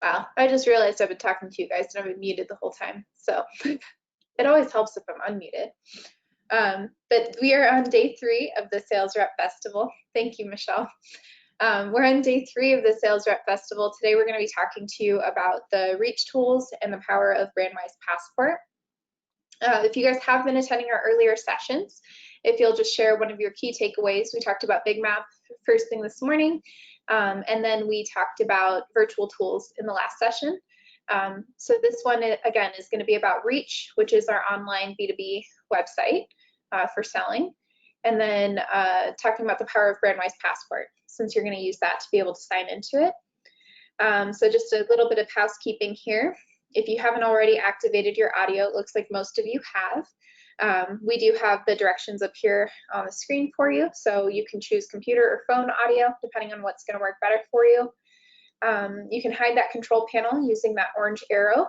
Wow, I just realized I've been talking to you guys and I've been muted the whole time. So it always helps if I'm unmuted. But we are on day 3 of the Sales Rep Festival. Thank you, Michelle. We're on day 3 of the Sales Rep Festival. Today we're going to be talking to you about the reach tools and the power of Brandwise Passport. If you guys have been attending our earlier sessions, if you'll just share one of your key takeaways. We talked about Big Map first thing this morning, and then we talked about virtual tools in the last session. So this one, again, is going to be about Reach, which is our online B2B website for selling, and then talking about the power of Brandwise Passport, since you're going to use that to be able to sign into it. So just a little bit of housekeeping here. If you haven't already activated your audio, it looks like most of you have. We do have the directions up here on the screen for you, so you can choose computer or phone audio, depending on what's going to work better for you. You can hide that control panel using that orange arrow,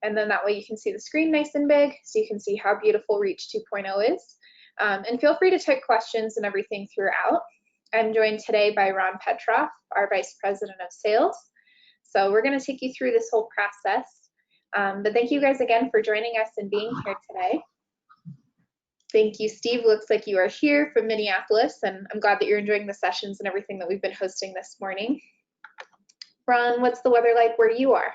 and then that way you can see the screen nice and big, so you can see how beautiful Reach 2.0 is. And feel free to type questions and everything throughout. I'm joined today by Ron Petroff, our Vice President of Sales. So we're going to take you through this whole process. But thank you guys again for joining us and being here today. Thank you, Steve. Looks like you are here from Minneapolis, and I'm glad that you're enjoying the sessions and everything that we've been hosting this morning. Ron, what's the weather like where you are?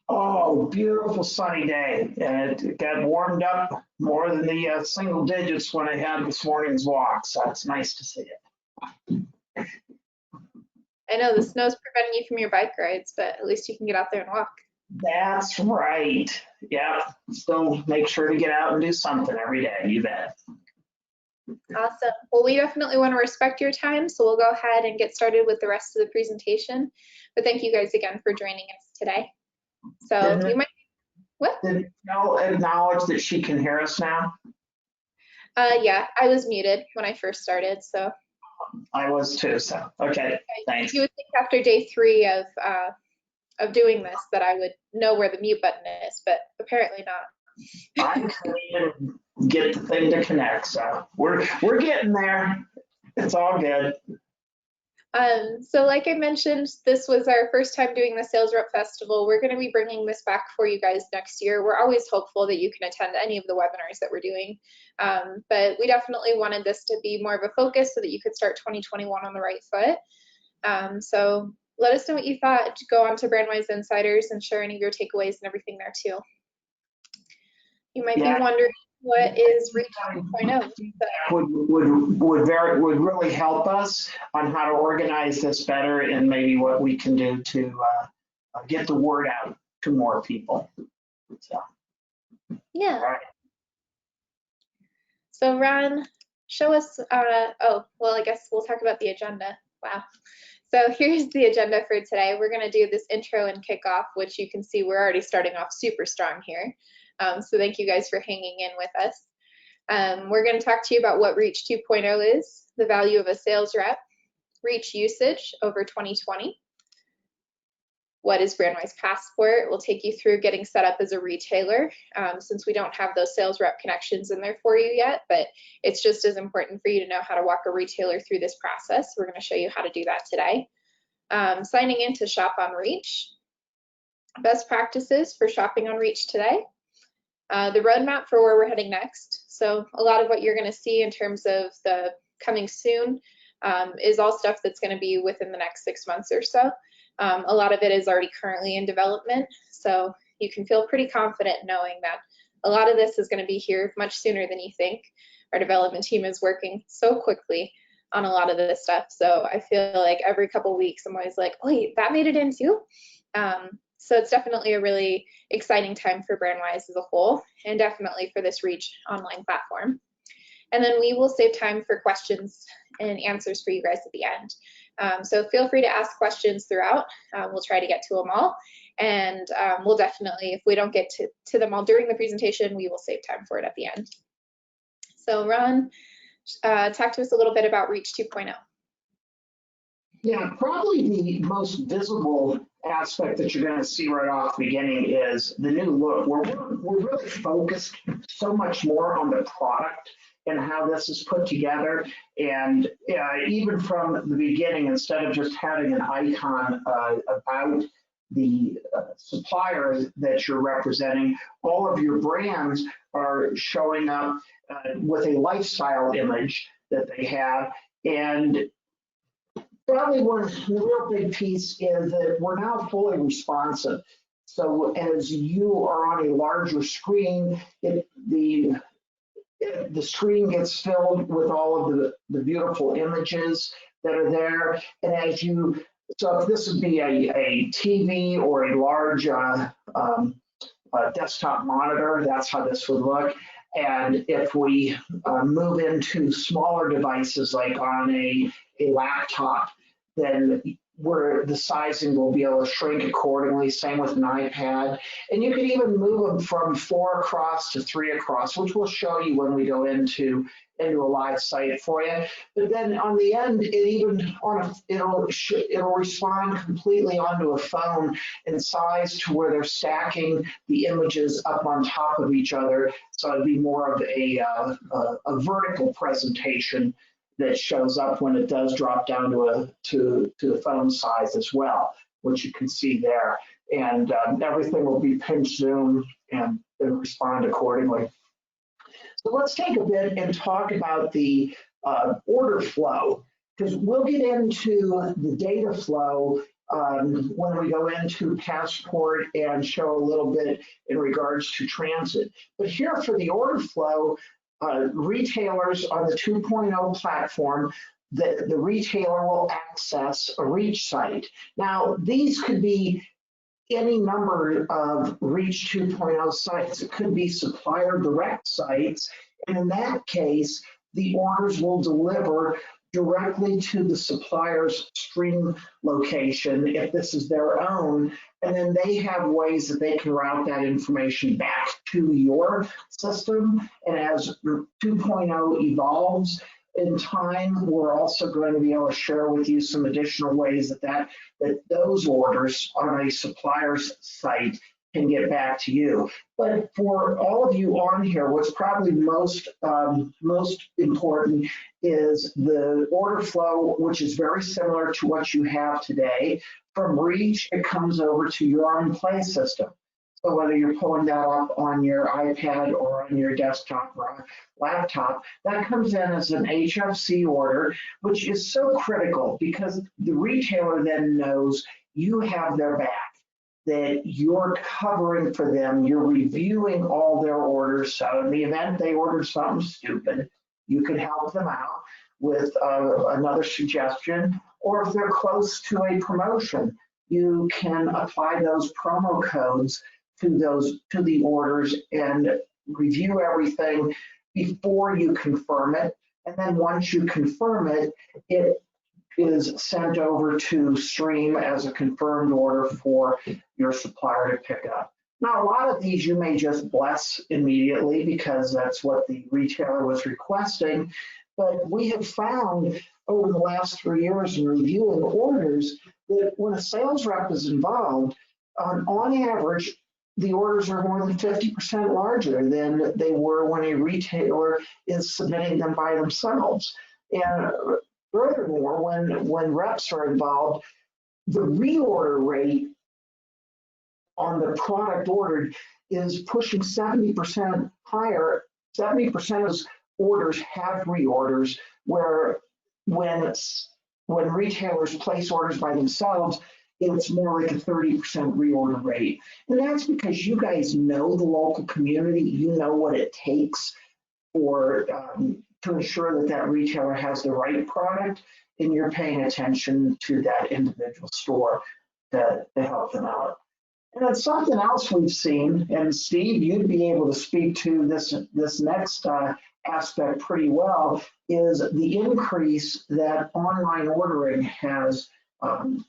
Oh, beautiful sunny day. And it got warmed up more than the single digits when I had this morning's walk, so it's nice to see it. I know the snow's preventing you from your bike rides, but at least you can get out there and walk. That's right. Yeah, still make sure to get out and do something every day, you bet. Awesome. Well, we definitely want to respect your time, so we'll go ahead and get started with the rest of the presentation. But thank you guys again for joining us today. So you might, what? Did Mel acknowledge that she can hear us now? Yeah, I was muted when I first started, so. I was too, so, okay, thanks. You would think after day 3 of doing this that I would know where the mute button is, but apparently not. I couldn't even get the thing to connect, so we're getting there. It's all good. So like I mentioned, this was our first time doing the Sales Rep Festival. We're going to be bringing this back for you guys next year. We're always hopeful that you can attend any of the webinars that we're doing, but we definitely wanted this to be more of a focus so that you could start 2021 on the right foot. So let us know what you thought. Go on to Brandwise Insiders and share any of your takeaways and everything there too. You might be wondering, what is Reach 2.0? Would really help us on how to organize this better and maybe what we can do to get the word out to more people. So. Yeah. All right. So Ron, show us, oh, well, I guess we'll talk about the agenda. Wow. So here's the agenda for today. We're going to do this intro and kickoff, which you can see we're already starting off super strong here. So thank you guys for hanging in with us. We're going to talk to you about what Reach 2.0 is, the value of a sales rep, Reach usage over 2020. What is Brandwise Passport? We'll take you through getting set up as a retailer, since we don't have those sales rep connections in there for you yet, but it's just as important for you to know how to walk a retailer through this process. We're going to show you how to do that today. Signing in to shop on Reach, best practices for shopping on Reach today, the roadmap for where we're heading next. So a lot of what you're going to see in terms of the coming soon is all stuff that's going to be within the next 6 months or so. A lot of it is already currently in development, so you can feel pretty confident knowing that a lot of this is going to be here much sooner than you think. Our development team is working so quickly on a lot of this stuff, so I feel like every couple weeks I'm always like, wait, that made it in too? So it's definitely a really exciting time for Brandwise as a whole, and definitely for this Reach online platform. And then we will save time for questions and answers for you guys at the end. So feel free to ask questions throughout. We'll try to get to them all. And we'll definitely, if we don't get to them all during the presentation, we will save time for it at the end. So Ron, talk to us a little bit about Reach 2.0. Yeah, probably the most visible aspect that you're going to see right off the beginning is the new look. We're really focused so much more on the product and how this is put together. And even from the beginning, instead of just having an icon about supplier that you're representing, all of your brands are showing up with a lifestyle image that they have. And probably one the real big piece is that we're now fully responsive. So as you are on a larger screen, the screen gets filled with all of the beautiful images that are there. And so if this would be a TV or a large desktop monitor, that's how this would look. And if we move into smaller devices like on a laptop, then where the sizing will be able to shrink accordingly, same with an iPad. And you can even move them from 4 across to 3 across, which we'll show you when we go into a live site for you. But then on the end, it'll respond completely onto a phone and size to where they're stacking the images up on top of each other. So it'd be more of a vertical presentation that shows up when it does drop down to the phone size as well, which you can see there. And everything will be pinch zoom and respond accordingly. So let's take a bit and talk about the order flow, because we'll get into the data flow when we go into Passport and show a little bit in regards to transit. But here for the order flow, retailers on the 2.0 platform, the retailer will access a reach site. Now, these could be any number of Reach 2.0 sites. It could be supplier direct sites. And in that case, the orders will deliver directly to the supplier's stream location if this is their own. And then they have ways that they can route that information back to your system. And as 2.0 evolves in time, we're also going to be able to share with you some additional ways that those orders on a supplier's site can get back to you. But for all of you on here, what's probably most important is the order flow, which is very similar to what you have today. From Reach, it comes over to your own play system. So whether you're pulling that up on your iPad or on your desktop or laptop, that comes in as an HFC order, which is so critical because the retailer then knows you have their back, that you're covering for them, you're reviewing all their orders. So in the event they ordered something stupid, you can help them out with another suggestion. Or if they're close to a promotion, you can apply those promo codes to the orders and review everything before you confirm it. And then once you confirm it, it is sent over to Stream as a confirmed order for your supplier to pick up. Now, a lot of these you may just bless immediately because that's what the retailer was requesting. But we have found over the last 3 years in reviewing orders that when a sales rep is involved, on average, the orders are more than 50% larger than they were when a retailer is submitting them by themselves. And furthermore, when reps are involved, the reorder rate on the product ordered is pushing 70% higher. 70% of orders have reorders, where when retailers place orders by themselves, it's more like a 30% reorder rate. And that's because you guys know the local community, you know what it takes for to ensure that retailer has the right product, and you're paying attention to that individual store to help them out. And then something else we've seen, and Steve, you'd be able to speak to this next aspect pretty well, is the increase that online ordering has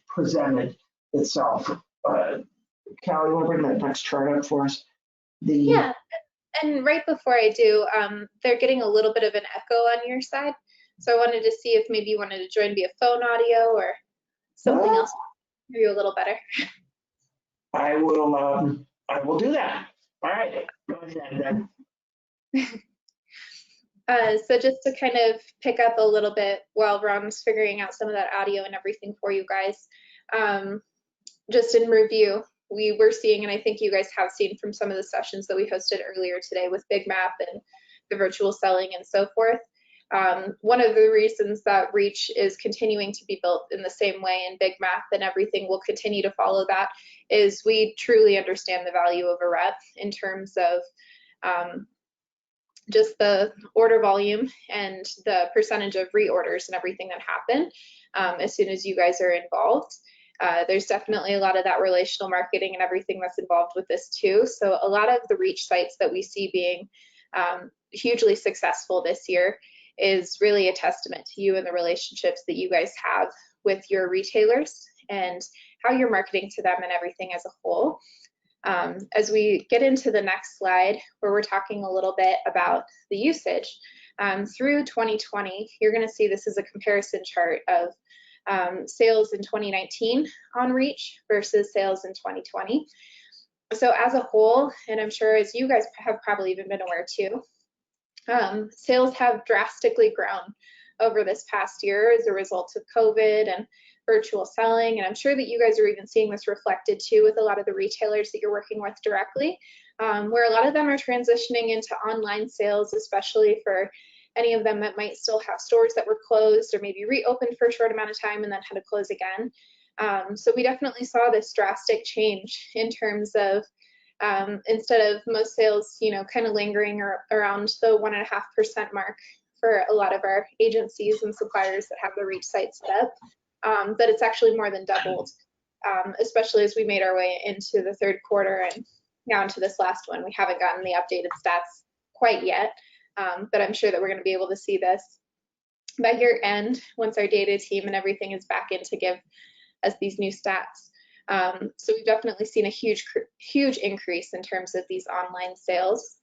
presented itself. Callie, you want to bring that next chart up for us? Yeah, and right before I do, they're getting a little bit of an echo on your side. So I wanted to see if maybe you wanted to join via phone audio or something else to hear you a little better. I will do that. All right, go ahead then. So just to kind of pick up a little bit while Ron's figuring out some of that audio and everything for you guys. just in review, we were seeing, and I think you guys have seen from some of the sessions that we hosted earlier today with Big Map and the virtual selling and so forth. One of the reasons that Reach is continuing to be built in the same way in Big Map, and everything will continue to follow that, is we truly understand the value of a rep in terms of just the order volume and the percentage of reorders and everything that happen as soon as you guys are involved. There's definitely a lot of that relational marketing and everything that's involved with this too. So a lot of the Reach sites that we see being hugely successful this year is really a testament to you and the relationships that you guys have with your retailers and how you're marketing to them and everything as a whole. As we get into the next slide, where we're talking a little bit about the usage, through 2020, you're going to see this is a comparison chart of sales in 2019 on Reach versus sales in 2020. So as a whole, and I'm sure as you guys have probably even been aware too, sales have drastically grown over this past year as a result of COVID and virtual selling. And I'm sure that you guys are even seeing this reflected too with a lot of the retailers that you're working with directly, where a lot of them are transitioning into online sales, especially for any of them that might still have stores that were closed or maybe reopened for a short amount of time and then had to close again. So we definitely saw this drastic change in terms of instead of most sales, kind of lingering around the 1.5% mark for a lot of our agencies and suppliers that have the Reach site set up, that it's actually more than doubled, especially as we made our way into the third quarter and now into this last one. We haven't gotten the updated stats quite yet, but I'm sure that we're going to be able to see this by year end once our data team and everything is back in to give us these new stats. So we've definitely seen a huge increase in terms of these online sales.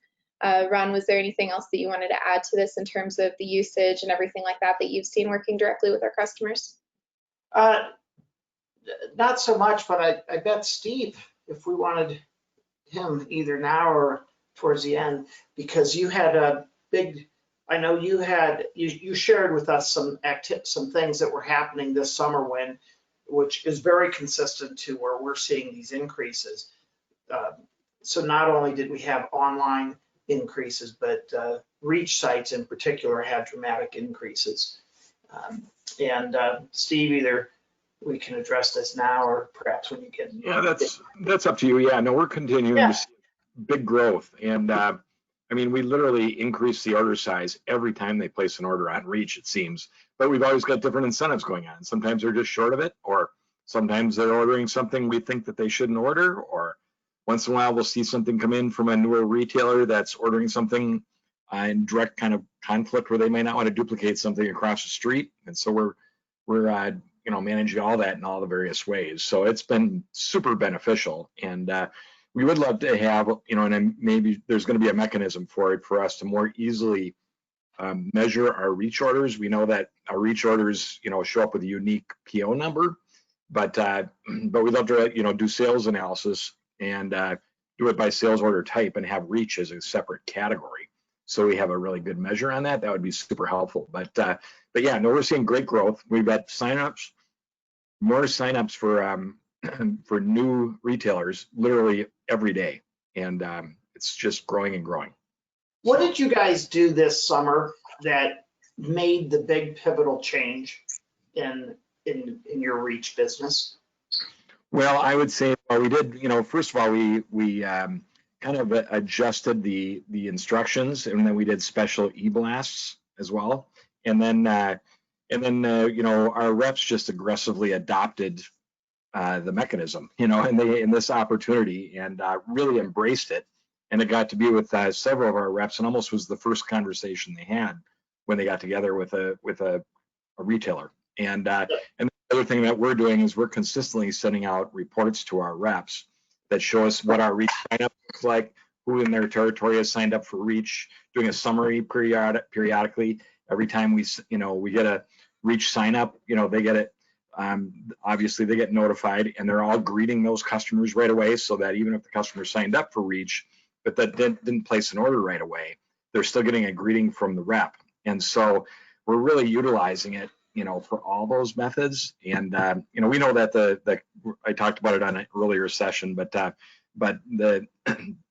Ron, was there anything else that you wanted to add to this in terms of the usage and everything like that you've seen working directly with our customers? Not so much, but I bet Steve, if we wanted him either now or towards the end, because you had a big, I know you had, you shared with us some things that were happening this summer which is very consistent to where we're seeing these increases. So not only did we have online increases, but Reach sites in particular had dramatic increases. Steve, either we can address this now or perhaps when you get. Yeah, that's up to you. Yeah, no, we're continuing to see big growth. And I mean, we literally increase the order size every time they place an order on Reach, it seems. But we've always got different incentives going on. Sometimes they're just short of it, or sometimes they're ordering something we think that they shouldn't order, or once in a while we'll see something come in from a newer retailer that's ordering something in direct kind of conflict where they may not want to duplicate something across the street. And so we're managing all that in all the various ways. So it's been super beneficial. And we would love to have, and maybe there's going to be a mechanism for it for us to more easily measure our Reach orders. We know that our Reach orders, show up with a unique PO number, but we'd love to, do sales analysis and do it by sales order type and have Reach as a separate category. So we have a really good measure on that. That would be super helpful. But yeah, no, we're seeing great growth. We've got signups, more signups for new retailers literally every day, and it's just growing and growing. What did you guys do this summer that made the big pivotal change in your Reach business? Well, I would say we did. First of all, we kind of adjusted the instructions, and then we did special e-blasts as well, and then our reps just aggressively adopted the mechanism, in this opportunity, and really embraced it. And it got to be with several of our reps, and almost was the first conversation they had when they got together with a retailer. And the other thing that we're doing is we're consistently sending out reports to our reps that show us what our Reach sign up looks like, who in their territory has signed up for Reach, doing a summary periodically. Every time we get a Reach sign up, they get it. Obviously they get notified, and they're all greeting those customers right away, so that even if the customer signed up for Reach, but that didn't place an order right away, they're still getting a greeting from the rep. And so we're really utilizing it for all those methods. And we know that I talked about it on an earlier session, but the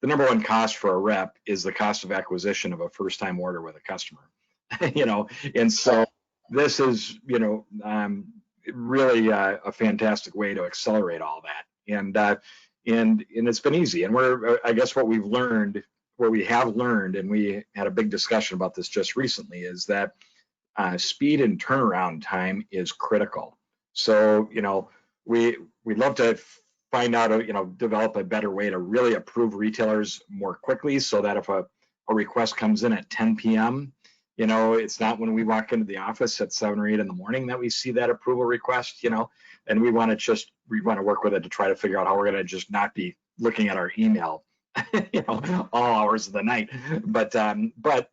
number one cost for a rep is the cost of acquisition of a first-time order with a customer. And so this is really a fantastic way to accelerate all that. And it's been easy. And I guess what we have learned, and we had a big discussion about this just recently, is that speed and turnaround time is critical. So, we'd love to find out, develop a better way to really approve retailers more quickly, so that if a request comes in at 10 p.m., it's not when we walk into the office at 7 or 8 in the morning that we see that approval request, and we want to work with it to try to figure out how we're going to just not be looking at our email all hours of the night. But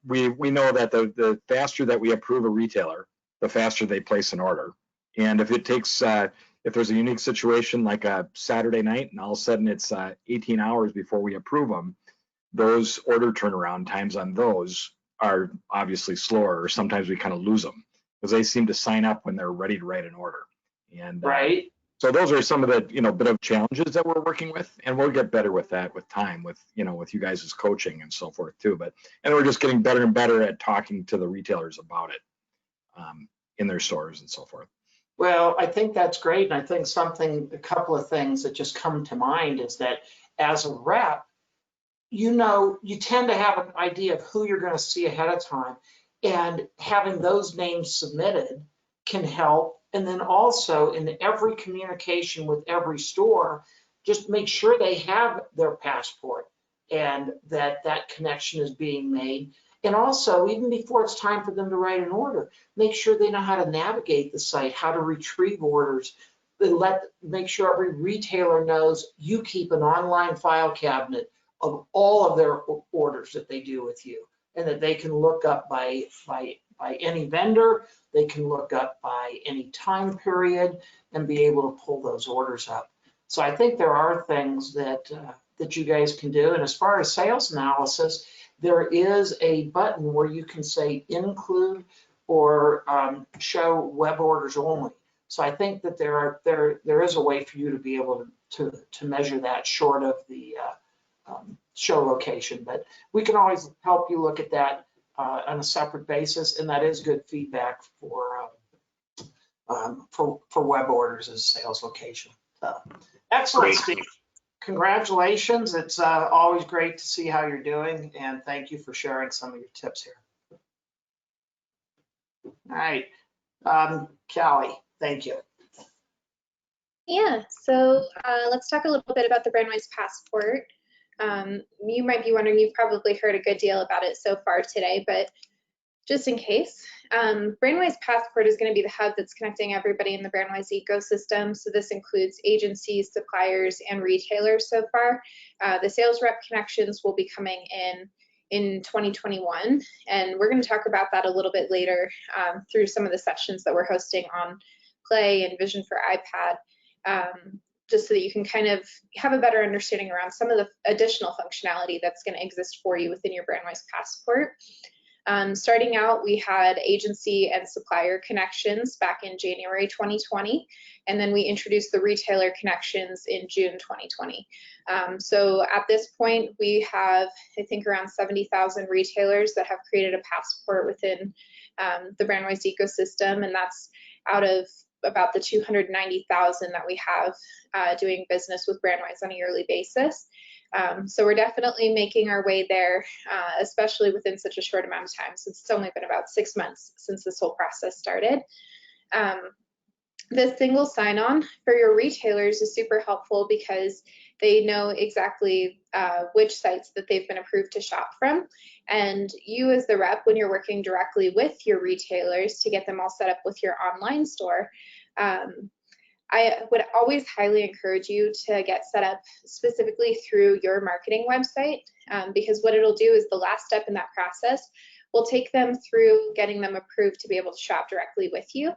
we know that the faster that we approve a retailer, the faster they place an order. And if it takes, if there's a unique situation like a Saturday night and all of a sudden it's 18 hours before we approve them, those order turnaround times on those are obviously slower, or sometimes we kind of lose them because they seem to sign up when they're ready to write an order. And right. So those are some of the bit of challenges that we're working with, and we'll get better with that with time, with with you guys' coaching and so forth too. And we're just getting better and better at talking to the retailers about it in their stores and so forth. Well, I think that's great, and I think a couple of things that just come to mind is that as a rep, you tend to have an idea of who you're going to see ahead of time, and having those names submitted can help. And then also in every communication with every store, just make sure they have their passport and that connection is being made. And also, even before it's time for them to write an order, make sure they know how to navigate the site, how to retrieve orders. Make sure every retailer knows you keep an online file cabinet of all of their orders that they do with you, and that they can look up by any vendor, they can look up by any time period and be able to pull those orders up. So I think there are things that you guys can do. And as far as sales analysis, there is a button where you can say include or show web orders only. So I think that there is a way for you to be able to measure that short of the show location. But we can always help you look at that on a separate basis, and that is good feedback for web orders as sales location. So, excellent, Steve. Congratulations. It's always great to see how you're doing, and thank you for sharing some of your tips here. All right, Callie, thank you. Yeah, so let's talk a little bit about the Brandwise Passport. You might be wondering, you've probably heard a good deal about it so far today, but just in case, Brandwise Passport is going to be the hub that's connecting everybody in the Brandwise ecosystem. So this includes agencies, suppliers, and retailers so far. The sales rep connections will be coming in 2021, and we're going to talk about that a little bit later through some of the sessions that we're hosting on Play and Vision for iPad. Just so that you can kind of have a better understanding around some of the additional functionality that's going to exist for you within your Brandwise Passport. Starting out, we had agency and supplier connections back in January 2020, and then we introduced the retailer connections in June 2020. So at this point, we have, I think, around 70,000 retailers that have created a passport within the Brandwise ecosystem, and that's out of about the 290,000 that we have doing business with Brandwise on a yearly basis. So we're definitely making our way there, especially within such a short amount of time, since it's only been about 6 months since this whole process started. The single sign-on for your retailers is super helpful because they know exactly which sites that they've been approved to shop from. And you as the rep, when you're working directly with your retailers to get them all set up with your online store, I would always highly encourage you to get set up specifically through your marketing website, because what it'll do is the last step in that process will take them through getting them approved to be able to shop directly with you.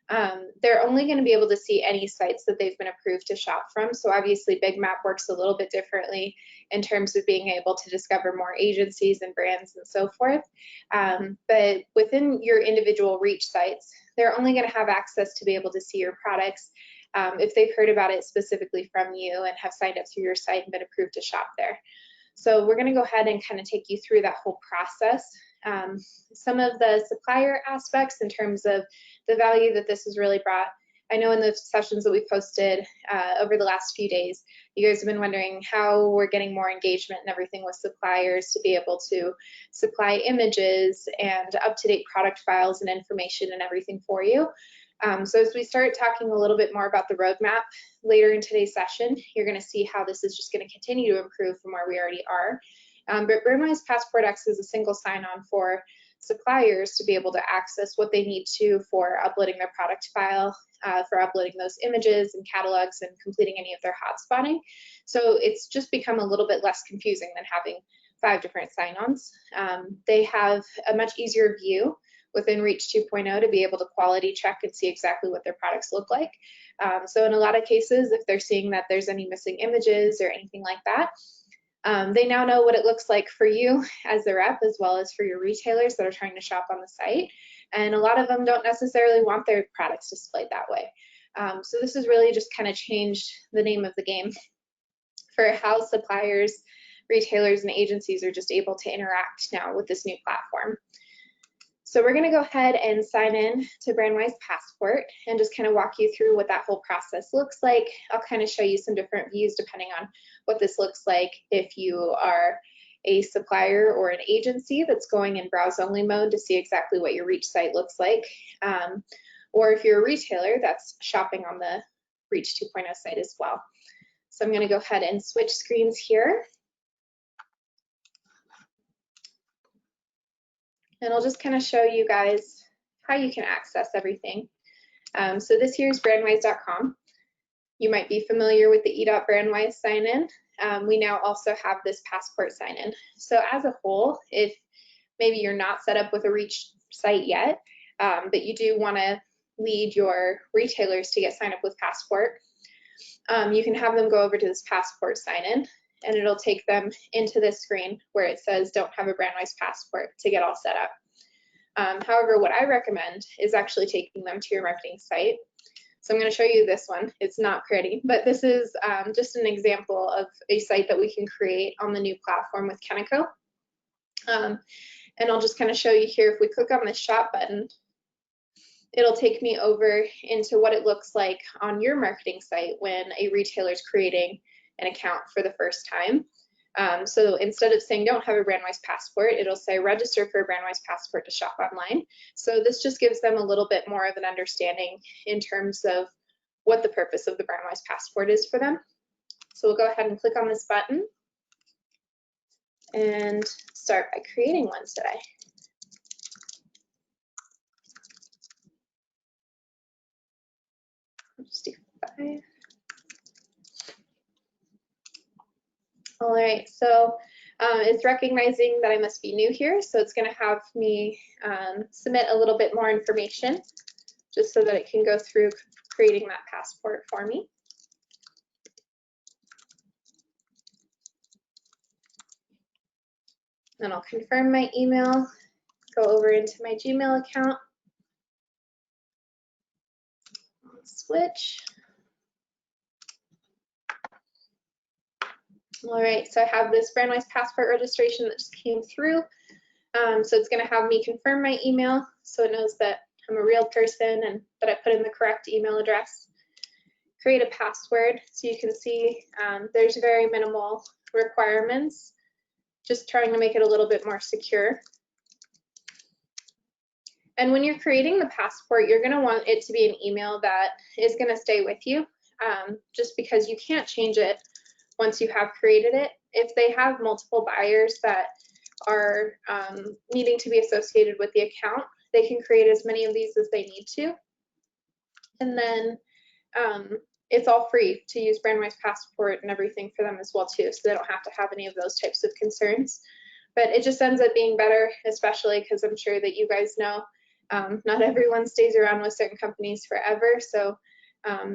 they're only going to be able to see any sites that they've been approved to shop from. So obviously Big Map works a little bit differently in terms of being able to discover more agencies and brands and so forth. But within your individual reach sites, they're only going to have access to be able to see your products if they've heard about it specifically from you and have signed up through your site and been approved to shop there. So we're going to go ahead and kind of take you through that whole process. Some of the supplier aspects in terms of the value that this has really brought. I know in the sessions that we posted over the last few days, you guys have been wondering how we're getting more engagement and everything with suppliers to be able to supply images and up-to-date product files and information and everything for you. So as we start talking a little bit more about the roadmap later in today's session, you're going to see how this is just going to continue to improve from where we already are. But Brandwise Passport X is a single sign-on for suppliers to be able to access what they need to for uploading their product file, for uploading those images and catalogs and completing any of their hotspotting. So it's just become a little bit less confusing than having 5 different sign-ons. They have a much easier view within Reach 2.0 to be able to quality check and see exactly what their products look like. So in a lot of cases, if they're seeing that there's any missing images or anything like that, they now know what it looks like for you as the rep, as well as for your retailers that are trying to shop on the site. And a lot of them don't necessarily want their products displayed that way. So this has really just kind of changed the name of the game for how suppliers, retailers, and agencies are just able to interact now with this new platform. So we're going to go ahead and sign in to Brandwise Passport and just kind of walk you through what that whole process looks like. I'll kind of show you some different views depending on what this looks like if you are a supplier or an agency that's going in browse only mode to see exactly what your Reach site looks like. Or if you're a retailer that's shopping on the Reach 2.0 site as well. So I'm going to go ahead and switch screens here. And I'll just kind of show you guys how you can access everything. So this here is brandwise.com. You might be familiar with the e.brandwise sign-in. We now also have this passport sign-in. So as a whole, if maybe you're not set up with a Reach site yet, but you do want to lead your retailers to get signed up with Passport, you can have them go over to this passport sign-in, and it'll take them into this screen where it says don't have a Brandwise passport to get all set up. However, what I recommend is actually taking them to your marketing site. So I'm going to show you this one. It's not pretty, but this is just an example of a site that we can create on the new platform with Kenneco. And I'll just kind of show you here, if we click on the shop button, it'll take me over into what it looks like on your marketing site when a retailer is creating an account for the first time. So instead of saying don't have a Brandwise passport, it'll say register for a Brandwise passport to shop online. So this just gives them a little bit more of an understanding in terms of what the purpose of the Brandwise passport is for them. So we'll go ahead and click on this button and start by creating one today. I'll just do 5. All right, so it's recognizing that I must be new here, so it's going to have me submit a little bit more information just so that it can go through creating that passport for me. Then I'll confirm my email, go over into my Gmail account, switch. All right, so I have this Brandwise passport registration that just came through. So it's going to have me confirm my email so it knows that I'm a real person and that I put in the correct email address. Create a password. So you can see there's very minimal requirements, just trying to make it a little bit more secure. And when you're creating the passport, you're going to want it to be an email that is going to stay with you, just because you can't change it once you have created it. If they have multiple buyers that are needing to be associated with the account, they can create as many of these as they need to. And then it's all free to use Brandwise Passport and everything for them as well too, so they don't have to have any of those types of concerns. But it just ends up being better, especially because I'm sure that you guys know Not everyone stays around with certain companies forever, so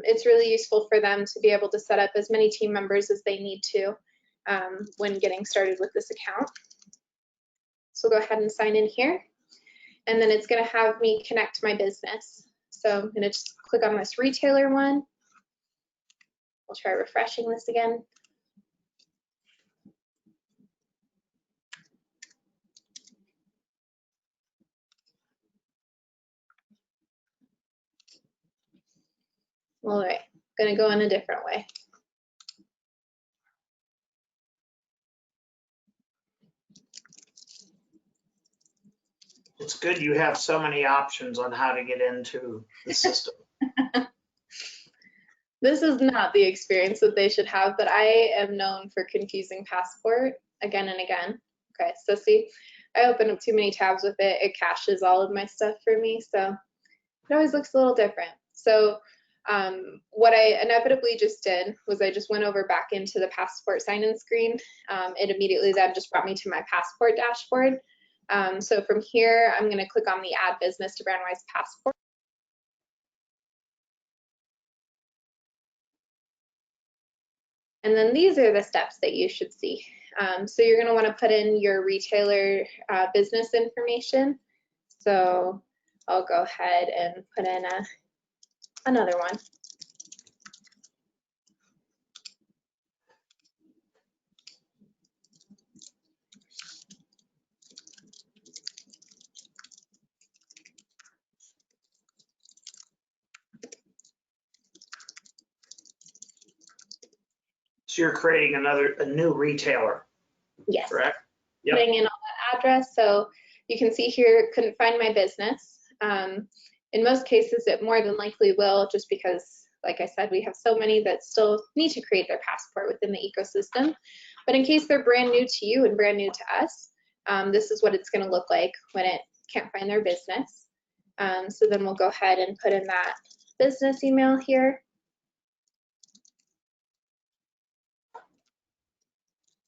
it's really useful for them to be able to set up as many team members as they need to when getting started with this account. So we'll go ahead and sign in here, and then it's going to have me connect my business. So I'm going to just click on this retailer one. We'll try refreshing this again. All right, going to go in a different way. It's good you have so many options on how to get into the system. This is not the experience that they should have, but I am known for confusing Passport again and again. Okay, so see, I open up too many tabs with it. It caches all of my stuff for me, so it always looks a little different. So what I inevitably just did was I just went over back into the Passport sign-in screen. It immediately then just brought me to my Passport dashboard. So from here, I'm going to click on the Add Business to Brandwise Passport. And then these are the steps that you should see. So you're going to want to put in your retailer business information. So I'll go ahead and put in another one. So you're creating a new retailer. Yes. Correct? Yep. Putting in all that address. So you can see here, couldn't find my business. In most cases, it more than likely will, just because, like I said, we have so many that still need to create their passport within the ecosystem. But in case they're brand new to you and brand new to us, this is what it's going to look like when it can't find their business. So then we'll go ahead and put in that business email here.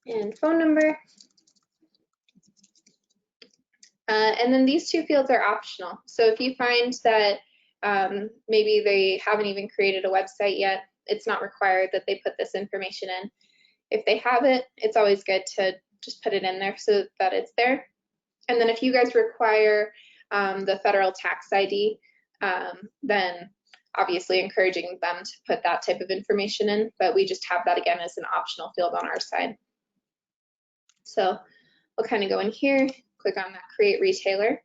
And phone number. And then these two fields are optional. So if you find that maybe they haven't even created a website yet, it's not required that they put this information in. If they have it, it's always good to just put it in there so that it's there. And then if you guys require the federal tax ID, then obviously encouraging them to put that type of information in, but we just have that again as an optional field on our side. So we'll kind of go in here, click on that create retailer.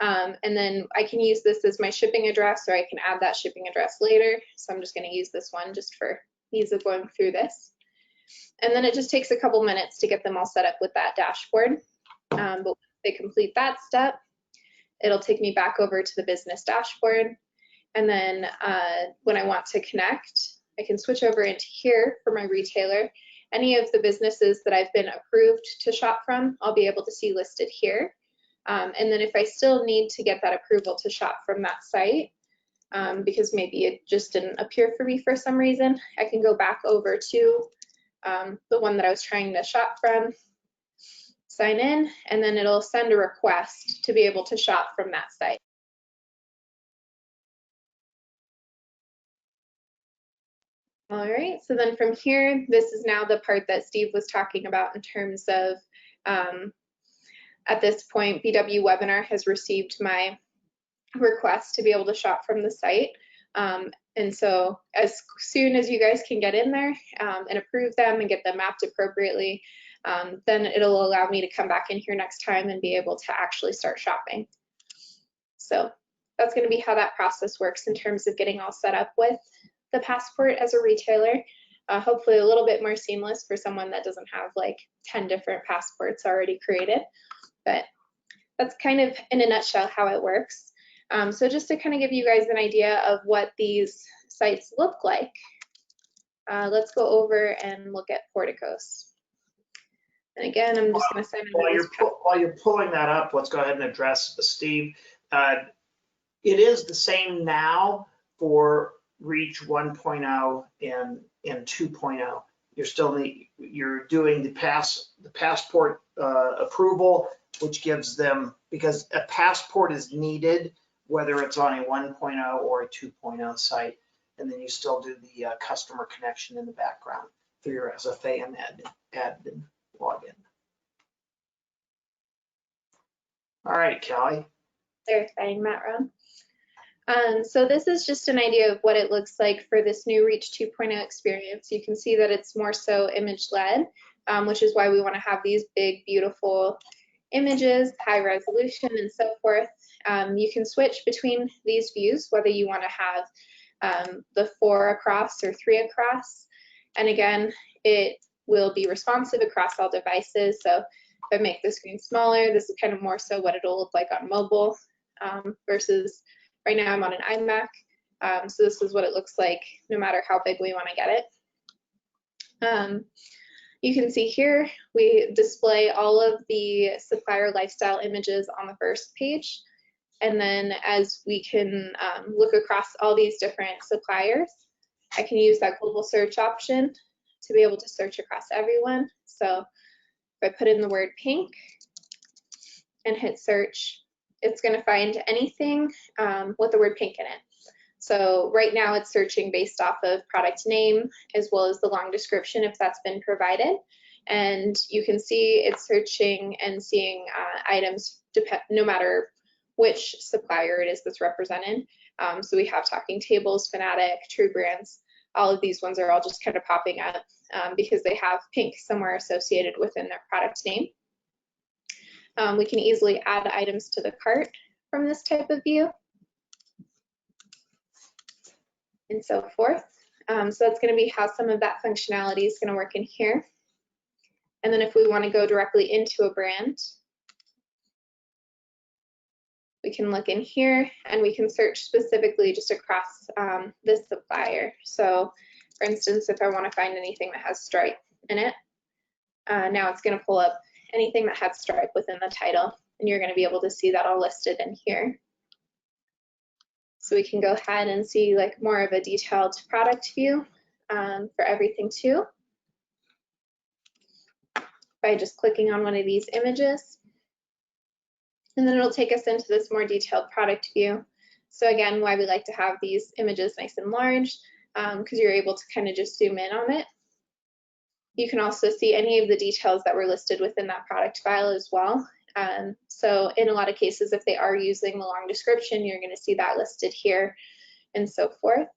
And then I can use this as my shipping address, or I can add that shipping address later. So I'm just going to use this one just for ease of going through this. And then it just takes a couple minutes to get them all set up with that dashboard. But once they complete that step, it'll take me back over to the business dashboard. And then when I want to connect, I can switch over into here for my retailer. Any of the businesses that I've been approved to shop from, I'll be able to see listed here. And then if I still need to get that approval to shop from that site, because maybe it just didn't appear for me for some reason, I can go back over to the one that I was trying to shop from, sign in, and then it'll send a request to be able to shop from that site. All right, so then from here, this is now the part that Steve was talking about in terms of, at this point, BW Webinar has received my request to be able to shop from the site. And so as soon as you guys can get in there and approve them and get them mapped appropriately, then it'll allow me to come back in here next time and be able to actually start shopping. So that's going to be how that process works in terms of getting all set up with the passport as a retailer. Hopefully a little bit more seamless for someone that doesn't have like 10 different passports already created. But that's kind of in a nutshell how it works. So just to kind of give you guys an idea of what these sites look like, let's go over and look at Porticos. And again, I'm just going to sign in. While you're pulling that up, let's go ahead and address Steve. It is the same now for Reach 1.0 and 2.0. You're doing the passport approval, which gives them, because a passport is needed whether it's on a 1.0 or a 2.0 site. And then you still do the customer connection in the background through your SFA and admin login. All right, Kelly. Clarifying, Matt Ron. So this is just an idea of what it looks like for this new Reach 2.0 experience. You can see that it's more so image-led, which is why we want to have these big, beautiful images, high resolution, and so forth. You can switch between these views, whether you want to have the 4 across or 3 across. And again, it will be responsive across all devices. So if I make the screen smaller, this is kind of more so what it'll look like on mobile versus right now I'm on an iMac. So this is what it looks like no matter how big we want to get it. You can see here we display all of the supplier lifestyle images on the first page. And then as we can look across all these different suppliers, I can use that global search option to be able to search across everyone. So if I put in the word pink and hit search, it's going to find anything with the word pink in it. So right now it's searching based off of product name as well as the long description if that's been provided. And you can see it's searching and seeing items no matter which supplier it is that's represented. So we have Talking Tables, Fanatic, True Brands. All of these ones are all just kind of popping up because they have pink somewhere associated within their product name. We can easily add items to the cart from this type of view and so forth. So that's going to be how some of that functionality is going to work in here. And then if we want to go directly into a brand, we can look in here and we can search specifically just across this supplier. So for instance, if I want to find anything that has Stripe in it, now it's going to pull up anything that has Stripe within the title, and you're going to be able to see that all listed in here. So we can go ahead and see like more of a detailed product view for everything too by just clicking on one of these images. And then it'll take us into this more detailed product view. So again, why we like to have these images nice and large, because you're able to kind of just zoom in on it. You can also see any of the details that were listed within that product file as well. So in a lot of cases, if they are using the long description, you're going to see that listed here and so forth.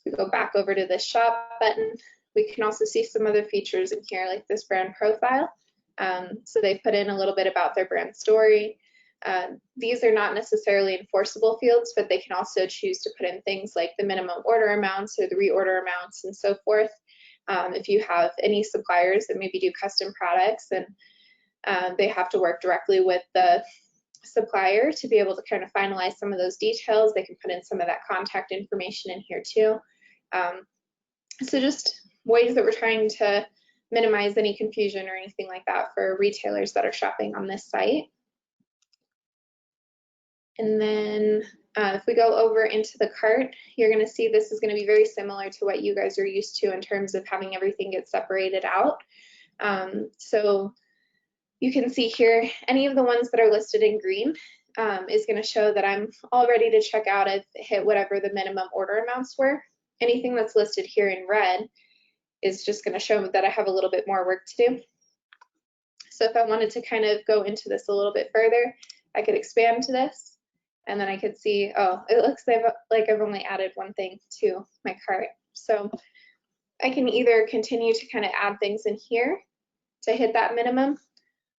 We go back over to the shop button. We can also see some other features in here like this brand profile. So they put in a little bit about their brand story. These are not necessarily enforceable fields, but they can also choose to put in things like the minimum order amounts or the reorder amounts and so forth. If you have any suppliers that maybe do custom products and they have to work directly with the supplier to be able to kind of finalize some of those details, they can put in some of that contact information in here too. So just ways that we're trying to minimize any confusion or anything like that for retailers that are shopping on this site. And then if we go over into the cart, you're going to see this is going to be very similar to what you guys are used to in terms of having everything get separated out. So you can see here, any of the ones that are listed in green is going to show that I'm all ready to check out. I've hit whatever the minimum order amounts were. Anything that's listed here in red is just going to show that I have a little bit more work to do. So if I wanted to kind of go into this a little bit further, I could expand to this. And then I could see, oh, it looks like I've only added one thing to my cart. So I can either continue to kind of add things in here to hit that minimum,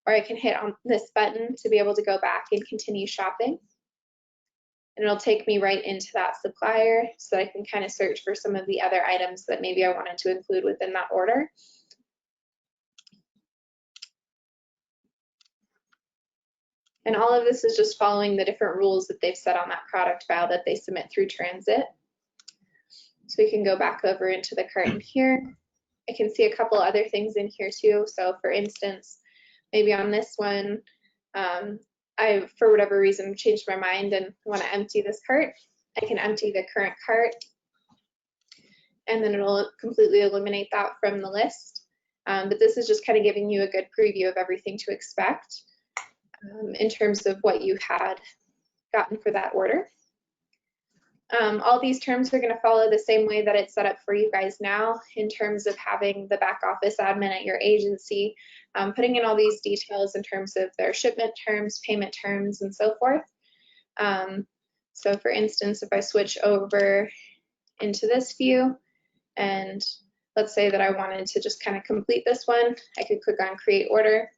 or I can hit on this button to be able to go back and continue shopping. And it'll take me right into that supplier so I can kind of search for some of the other items that maybe I wanted to include within that order. And all of this is just following the different rules that they've set on that product file that they submit through transit. So we can go back over into the cart in here. I can see a couple other things in here too. So for instance, maybe on this one, I, for whatever reason, changed my mind and want to empty this cart. I can empty the current cart and then it'll completely eliminate that from the list. But this is just kind of giving you a good preview of everything to expect in terms of what you had gotten for that order. All these terms are going to follow the same way that it's set up for you guys now in terms of having the back office admin at your agency, putting in all these details in terms of their shipment terms, payment terms, and so forth. So for instance, if I switch over into this view, and let's say that I wanted to just kind of complete this one, I could click on Create Order.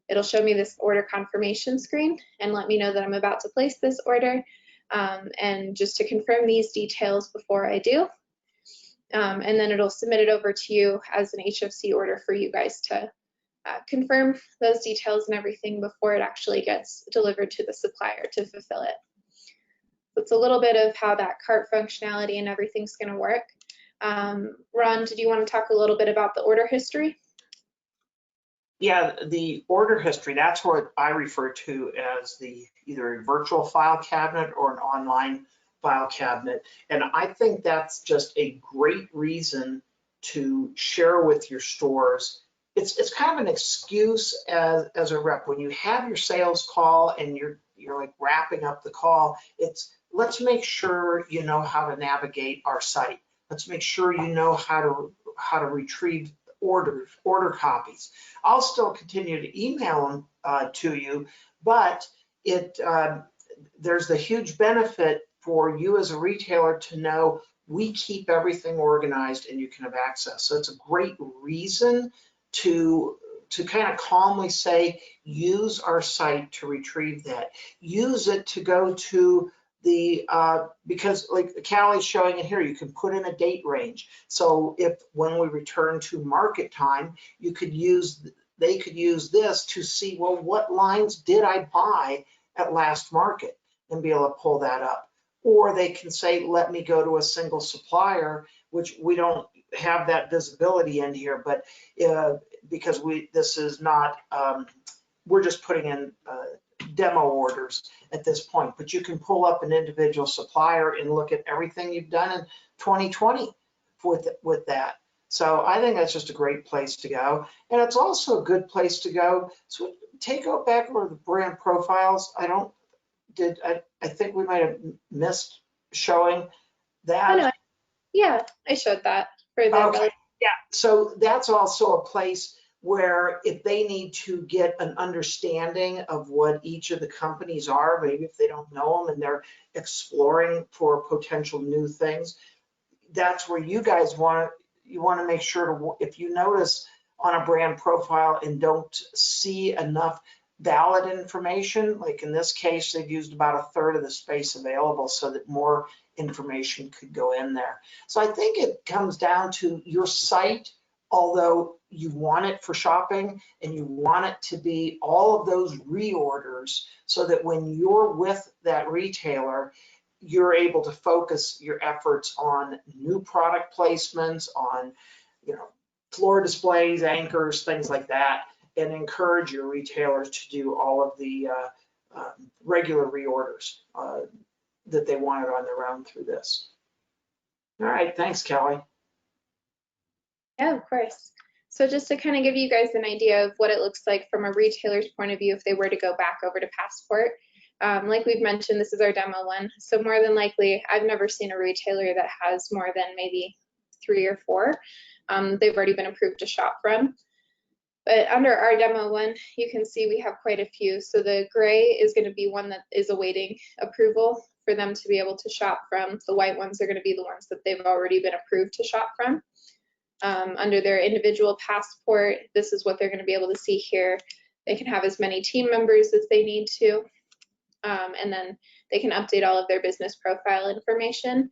It'll show me this order confirmation screen and let me know that I'm about to place this order. And just to confirm these details before I do. And then it'll submit it over to you as an HFC order for you guys to confirm those details and everything before it actually gets delivered to the supplier to fulfill it. So it's a little bit of how that cart functionality and everything's going to work. Ron, did you want to talk a little bit about the order history? Yeah, the order history, that's what I refer to as either a virtual file cabinet or an online file cabinet. And I think that's just a great reason to share with your stores. It's kind of an excuse as a rep. When you have your sales call and you're like wrapping up the call, it's let's make sure you know how to navigate our site. Let's make sure you know how to retrieve order copies. I'll still continue to email them to you, but there's the huge benefit for you as a retailer to know we keep everything organized and you can have access. So it's a great reason to kind of calmly say, use our site to retrieve that. Use it to go to because like Callie's showing it here, you can put in a date range. So if when we return to market time, they could use this to see, well, what lines did I buy at last market and be able to pull that up. Or they can say, let me go to a single supplier, which we don't have that visibility in here, but because this is not, we're just putting in demo orders at this point, but you can pull up an individual supplier and look at everything you've done in 2020 with that. So I think that's just a great place to go. And it's also a good place to go. So go back over the brand profiles. I think we might have missed showing that. I know. Yeah, I showed that for the okay. Yeah, so that's also a place where if they need to get an understanding of what each of the companies are, maybe if they don't know them and they're exploring for potential new things, that's where you guys want to make sure if you notice on a brand profile and don't see enough valid information, like in this case, they've used about a third of the space available so that more information could go in there. So I think it comes down to your site. Although you want it for shopping and you want it to be all of those reorders so that when you're with that retailer, you're able to focus your efforts on new product placements, on floor displays, anchors, things like that, and encourage your retailers to do all of the regular reorders that they wanted on their own through this. All right, thanks, Kelly. Yeah, of course. So just to kind of give you guys an idea of what it looks like from a retailer's point of view if they were to go back over to Passport. Like we've mentioned, this is our demo one. So more than likely, I've never seen a retailer that has more than maybe 3 or 4. They've already been approved to shop from. But under our demo one, you can see we have quite a few. So the gray is going to be one that is awaiting approval for them to be able to shop from. The white ones are going to be the ones that they've already been approved to shop from. Under their individual Passport, this is what they're going to be able to see here. They can have as many team members as they need to, and then they can update all of their business profile information.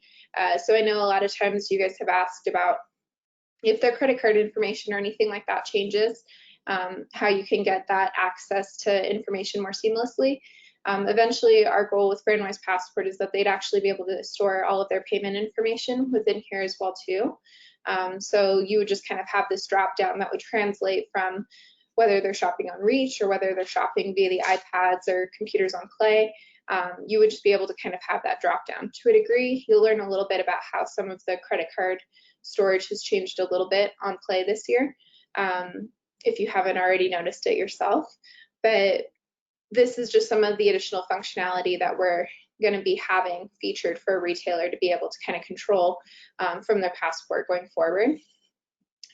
So I know a lot of times you guys have asked about if their credit card information or anything like that changes, how you can get that access to information more seamlessly. Eventually, our goal with Brandwise Passport is that they'd actually be able to store all of their payment information within here as well too. So you would just kind of have this drop down that would translate from whether they're shopping on Reach or whether they're shopping via the iPads or computers on Play. You would just be able to kind of have that drop down. To a degree, you'll learn a little bit about how some of the credit card storage has changed a little bit on Play this year, if you haven't already noticed it yourself. But this is just some of the additional functionality that we're going to be having featured for a retailer to be able to kind of control from their passport going forward.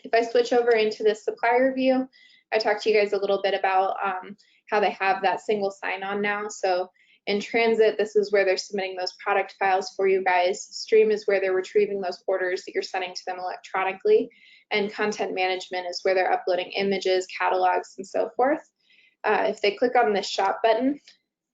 If I switch over into this supplier view, I talked to you guys a little bit about how they have that single sign-on now. So in transit, this is where they're submitting those product files for you guys. Stream is where they're retrieving those orders that you're sending to them electronically. And content management is where they're uploading images, catalogs, and so forth. If they click on this shop button,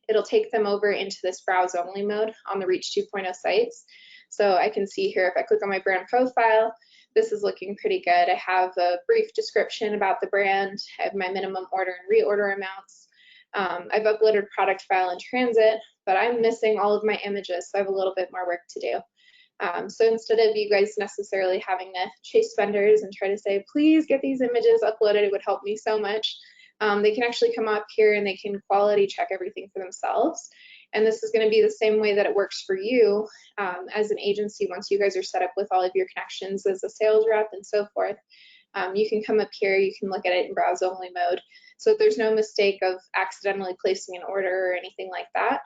it'll take them over into this browse only mode on the Reach 2.0 sites. So I can see here, if I click on my brand profile, this is looking pretty good. I have a brief description about the brand. I have my minimum order and reorder amounts. I've uploaded product file in transit, but I'm missing all of my images, so I have a little bit more work to do. So instead of you guys necessarily having to chase vendors and try to say, please get these images uploaded, it would help me so much. They can actually come up here and they can quality check everything for themselves. And this is going to be the same way that it works for you as an agency. Once you guys are set up with all of your connections as a sales rep and so forth, you can come up here, you can look at it in browse only mode. So if there's no mistake of accidentally placing an order or anything like that,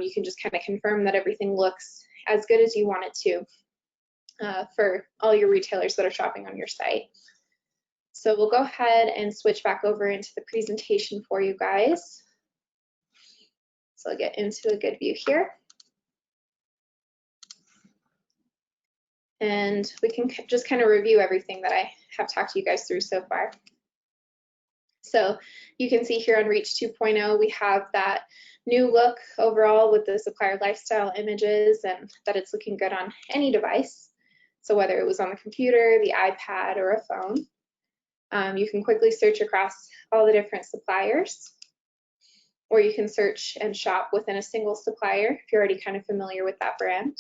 you can just kind of confirm that everything looks as good as you want it to for all your retailers that are shopping on your site. So we'll go ahead and switch back over into the presentation for you guys. So I'll get into a good view here. And we can just kind of review everything that I have talked to you guys through so far. So you can see here on Reach 2.0, we have that new look overall with the supplier lifestyle images and that it's looking good on any device. So whether it was on the computer, the iPad, or a phone, you can quickly search across all the different suppliers, or you can search and shop within a single supplier if you're already kind of familiar with that brand.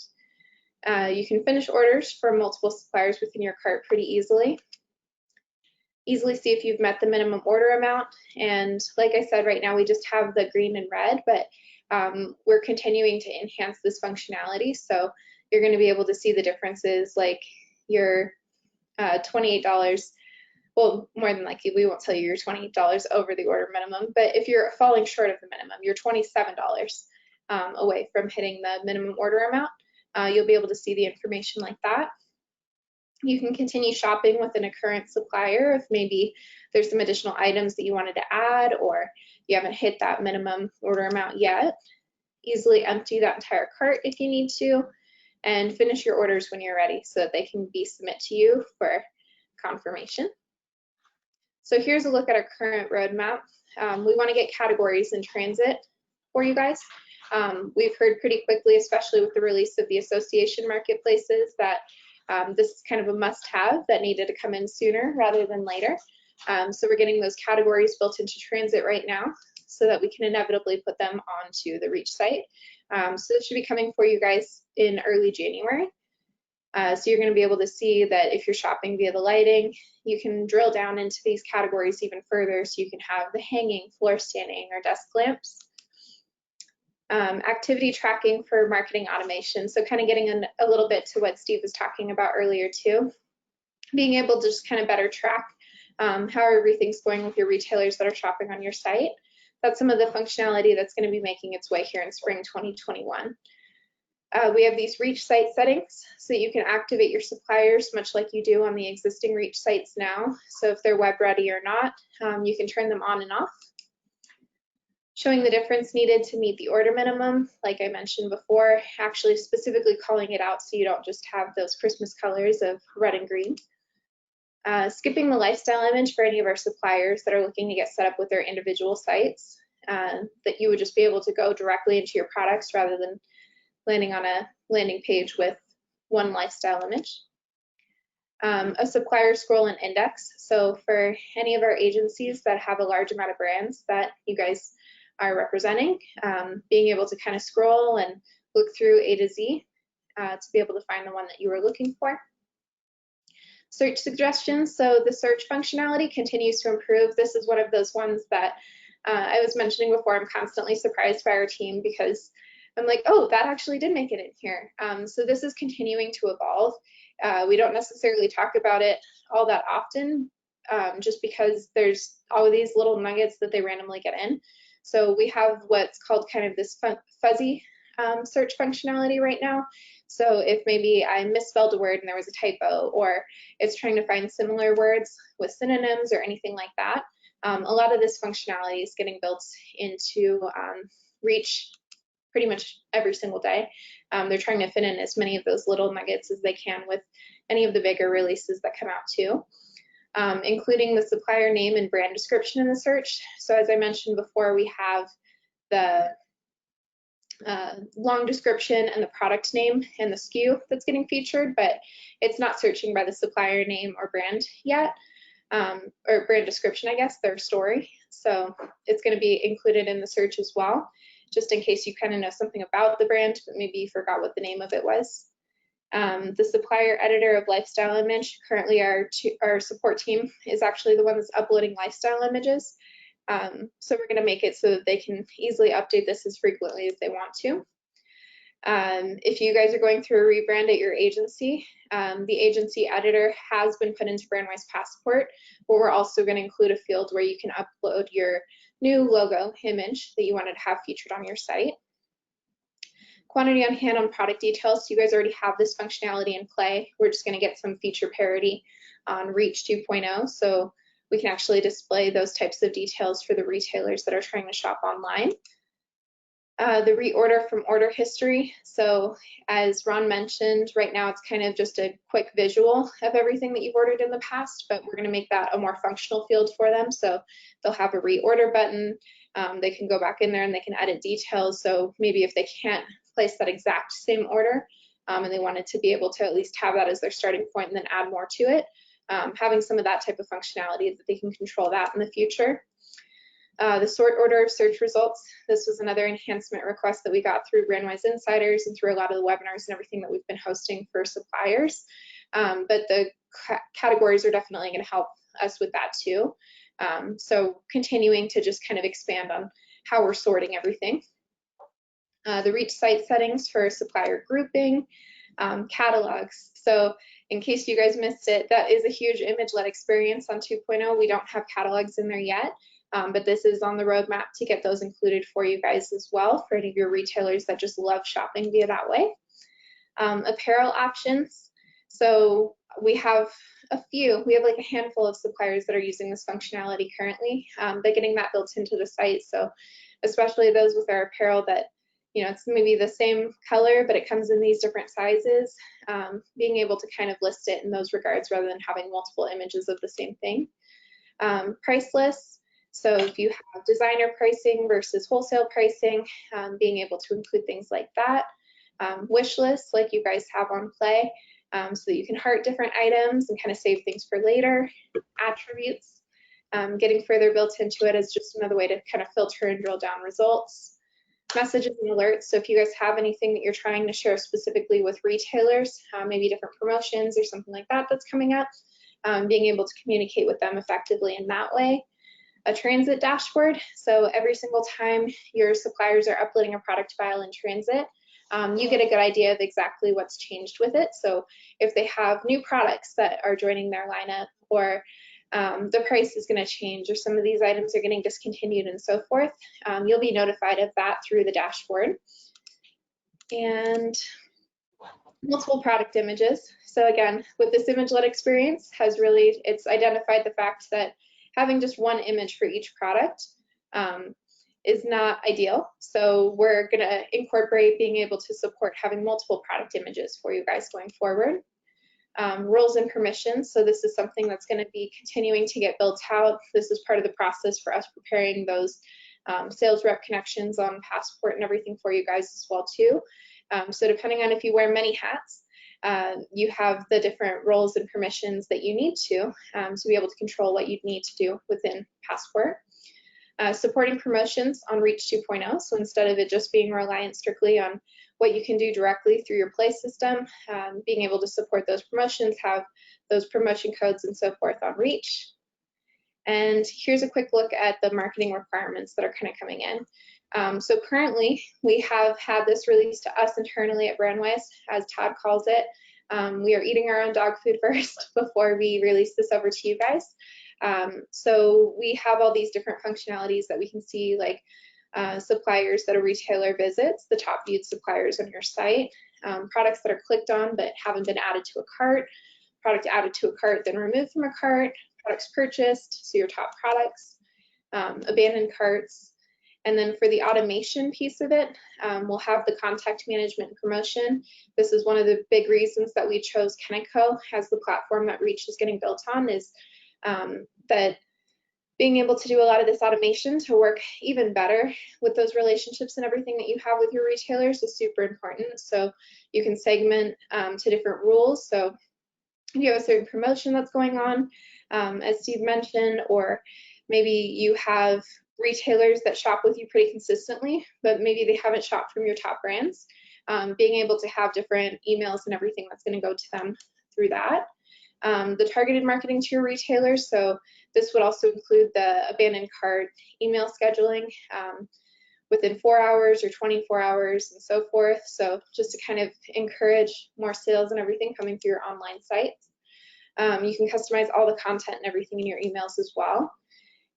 You can finish orders for multiple suppliers within your cart pretty easily. Easily see if you've met the minimum order amount. And like I said, right now we just have the green and red, but we're continuing to enhance this functionality. So you're going to be able to see the differences, like your $28. Well, more than likely, we won't tell you you're $28 over the order minimum, but if you're falling short of the minimum, you're $27 away from hitting the minimum order amount. You'll be able to see the information like that. You can continue shopping within a current supplier if maybe there's some additional items that you wanted to add or you haven't hit that minimum order amount yet. Easily empty that entire cart if you need to, and finish your orders when you're ready so that they can be submitted to you for confirmation. So here's a look at our current roadmap. We want to get categories in transit for you guys. We've heard pretty quickly, especially with the release of the association marketplaces, that this is kind of a must-have that needed to come in sooner rather than later. So we're getting those categories built into transit right now so that we can inevitably put them onto the Reach site. So this should be coming for you guys in early January. So you're going to be able to see that if you're shopping via the lighting, you can drill down into these categories even further, so you can have the hanging, floor standing, or desk lamps. Activity tracking for marketing automation. So kind of getting a little bit to what Steve was talking about earlier too. Being able to just kind of better track how everything's going with your retailers that are shopping on your site. That's some of the functionality that's going to be making its way here in spring 2021. We have these Reach site settings, so you can activate your suppliers much like you do on the existing Reach sites now. So if they're web ready or not, you can turn them on and off. Showing the difference needed to meet the order minimum, like I mentioned before, actually specifically calling it out so you don't just have those Christmas colors of red and green. Skipping the lifestyle image for any of our suppliers that are looking to get set up with their individual sites, that you would just be able to go directly into your products rather than landing on a landing page with one lifestyle image. A supplier scroll and index. So for any of our agencies that have a large amount of brands that you guys are representing, being able to kind of scroll and look through A to Z to be able to find the one that you were looking for. Search suggestions. So the search functionality continues to improve. This is one of those ones that I was mentioning before. I'm constantly surprised by our team because I'm like, oh, that actually did make it in here. So this is continuing to evolve. We don't necessarily talk about it all that often just because there's all of these little nuggets that they randomly get in. So we have what's called kind of this fuzzy search functionality right now. So if maybe I misspelled a word and there was a typo, or it's trying to find similar words with synonyms or anything like that, a lot of this functionality is getting built into Reach pretty much every single day. They're trying to fit in as many of those little nuggets as they can with any of the bigger releases that come out too, including the supplier name and brand description in the search. So as I mentioned before, we have the long description and the product name and the SKU that's getting featured, but it's not searching by the supplier name or brand yet, or brand description, I guess, their story. So it's going to be included in the search as well, just in case you kind of know something about the brand, but maybe you forgot what the name of it was. The supplier editor of lifestyle image, currently our support team is actually the one that's uploading lifestyle images. So we're going to make it so that they can easily update this as frequently as they want to. If you guys are going through a rebrand at your agency, the agency editor has been put into Brandwise Passport, but we're also going to include a field where you can upload your new logo image that you wanted to have featured on your site. Quantity on hand on product details. So you guys already have this functionality in play. We're just going to get some feature parity on Reach 2.0. So we can actually display those types of details for the retailers that are trying to shop online. The reorder from order history. So as Ron mentioned, right now it's kind of just a quick visual of everything that you've ordered in the past, but we're going to make that a more functional field for them. So they'll have a reorder button. They can go back in there and they can edit details. So maybe if they can't place that exact same order and they wanted to be able to at least have that as their starting point and then add more to it, having some of that type of functionality that they can control that in the future. The sort order of search results. This was another enhancement request that we got through Brandwise Insiders and through a lot of the webinars and everything that we've been hosting for suppliers. But the categories are definitely going to help us with that too. So continuing to just kind of expand on how we're sorting everything. The Reach site settings for supplier grouping, catalogs. So in case you guys missed it, that is a huge image-led experience on 2.0. We don't have catalogs in there yet, but this is on the roadmap to get those included for you guys as well, for any of your retailers that just love shopping via that way. Apparel options. So we have like a handful of suppliers that are using this functionality currently, but getting that built into the site. So especially those with our apparel that, you know, it's maybe the same color, but it comes in these different sizes, being able to kind of list it in those regards rather than having multiple images of the same thing. Price lists. So if you have designer pricing versus wholesale pricing, being able to include things like that. Wish lists like you guys have on Play, so that you can heart different items and kind of save things for later. Attributes, getting further built into it as just another way to kind of filter and drill down results. Messages and alerts. So if you guys have anything that you're trying to share specifically with retailers, maybe different promotions or something like that that's coming up, being able to communicate with them effectively in that way. A transit dashboard. So every single time your suppliers are uploading a product file in transit, you get a good idea of exactly what's changed with it. So if they have new products that are joining their lineup, or the price is going to change, or some of these items are getting discontinued and so forth, you'll be notified of that through the dashboard. And multiple product images. So again, with this image-led experience it's identified the fact that having just one image for each product is not ideal. So we're going to incorporate being able to support having multiple product images for you guys going forward. Roles and permissions. So this is something that's going to be continuing to get built out. This is part of the process for us preparing those sales rep connections on Passport and everything for you guys as well too. So depending on if you wear many hats, you have the different roles and permissions that you need to be able to control what you need to do within Passport. Supporting promotions on Reach 2.0. So instead of it just being reliant strictly on what you can do directly through your Play system, being able to support those promotions, have those promotion codes and so forth on Reach. And here's a quick look at the marketing requirements that are kind of coming in. So currently we have had this released to us internally at Brandwise, as Todd calls it. We are eating our own dog food first before we release this over to you guys. So we have all these different functionalities that we can see, like suppliers that a retailer visits, the top viewed suppliers on your site, products that are clicked on but haven't been added to a cart, product added to a cart then removed from a cart, products purchased, so your top products, abandoned carts. And then for the automation piece of it, we'll have the contact management and promotion. This is one of the big reasons that we chose Kenneco as the platform that Reach is getting built on, is that being able to do a lot of this automation to work even better with those relationships and everything that you have with your retailers is super important. So you can segment to different rules. So if you have a certain promotion that's going on, as Steve mentioned, or maybe you have retailers that shop with you pretty consistently, but maybe they haven't shopped from your top brands, being able to have different emails and everything that's going to go to them through that. The targeted marketing to your retailers, so this would also include the abandoned cart email scheduling within 4 hours or 24 hours and so forth. So just to kind of encourage more sales and everything coming through your online sites. You can customize all the content and everything in your emails as well.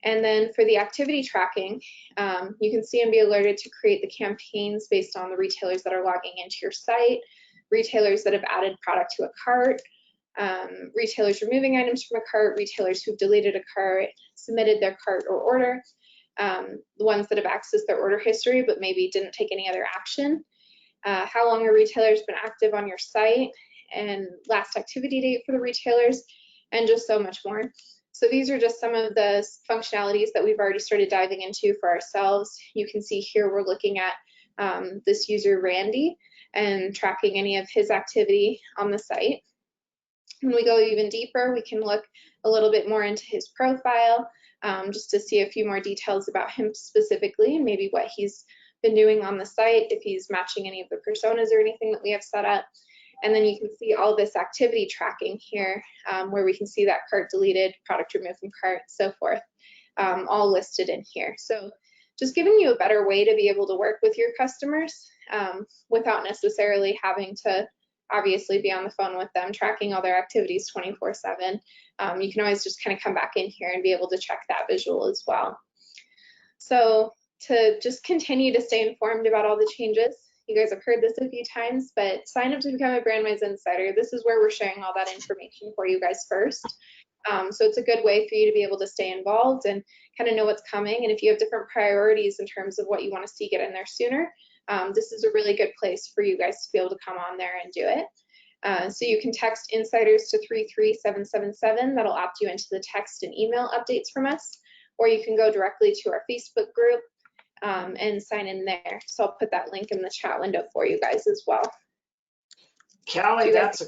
And then for the activity tracking, you can see and be alerted to create the campaigns based on the retailers that are logging into your site, retailers that have added product to a cart, retailers removing items from a cart, retailers who've deleted a cart, submitted their cart or order, the ones that have accessed their order history but maybe didn't take any other action, how long a retailer's been active on your site, and last activity date for the retailers, and just so much more. So these are just some of the functionalities that we've already started diving into for ourselves. You can see here we're looking at this user Randy and tracking any of his activity on the site. When we go even deeper, we can look a little bit more into his profile, just to see a few more details about him specifically, and maybe what he's been doing on the site, if he's matching any of the personas or anything that we have set up. And then you can see all this activity tracking here, where we can see that cart deleted, product removed from cart, so forth, all listed in here. So just giving you a better way to be able to work with your customers without necessarily having to obviously be on the phone with them, tracking all their activities 24/7. You can always just kind of come back in here and be able to check that visual as well. So to just continue to stay informed about all the changes, you guys have heard this a few times, but sign up to become a Brandwise Insider. This is where we're sharing all that information for you guys first. So it's a good way for you to be able to stay involved and kind of know what's coming. And if you have different priorities in terms of what you want to see get in there sooner, this is a really good place for you guys to be able to come on there and do it. So you can text insiders to 33777. That'll opt you into the text and email updates from us, or you can go directly to our Facebook group and sign in there. So I'll put that link in the chat window for you guys as well. Callie, that's a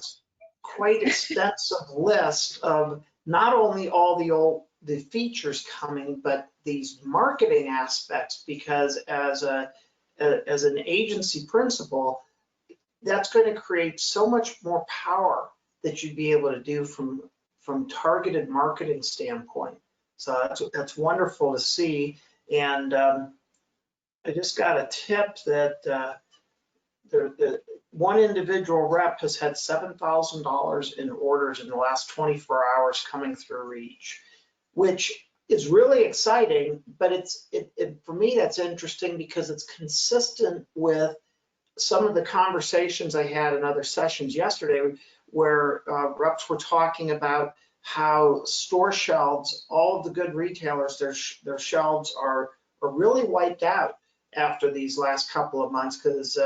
quite extensive list of not only all the features coming, but these marketing aspects, because as an agency principal, that's going to create so much more power that you'd be able to do from targeted marketing standpoint. So that's wonderful to see. And I just got a tip that the one individual rep has had $7,000 in orders in the last 24 hours coming through Reach, which is really exciting. But for me, that's interesting because it's consistent with some of the conversations I had in other sessions yesterday, where reps were talking about how store shelves, all of the good retailers, their shelves are really wiped out after these last couple of months, because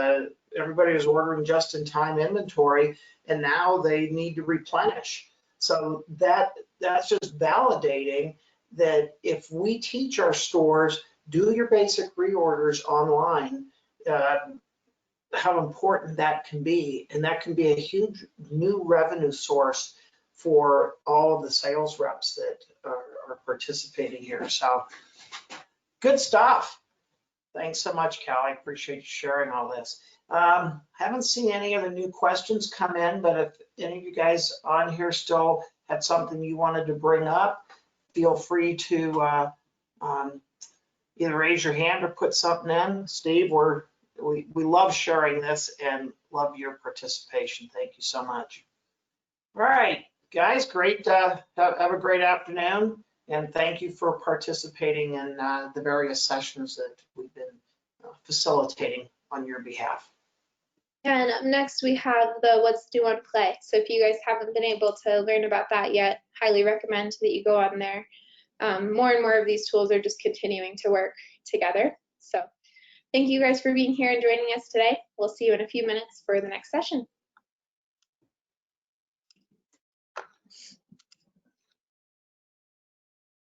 everybody was ordering just-in-time inventory, and now they need to replenish. So that's just validating that if we teach our stores, do your basic reorders online, how important that can be. And that can be a huge new revenue source for all of the sales reps that are participating here. So good stuff. Thanks so much, Cal. I appreciate you sharing all this. Haven't seen any other new questions come in, but if any of you guys on here still had something you wanted to bring up, feel free to either raise your hand or put something in. Steve, we love sharing this and love your participation. Thank you so much. All right, guys, great. Have a great afternoon. And thank you for participating in the various sessions that we've been facilitating on your behalf. And up next we have the What's New on Play. So if you guys haven't been able to learn about that yet, highly recommend that you go on there. More and more of these tools are just continuing to work together. So thank you guys for being here and joining us today. We'll see you in a few minutes for the next session.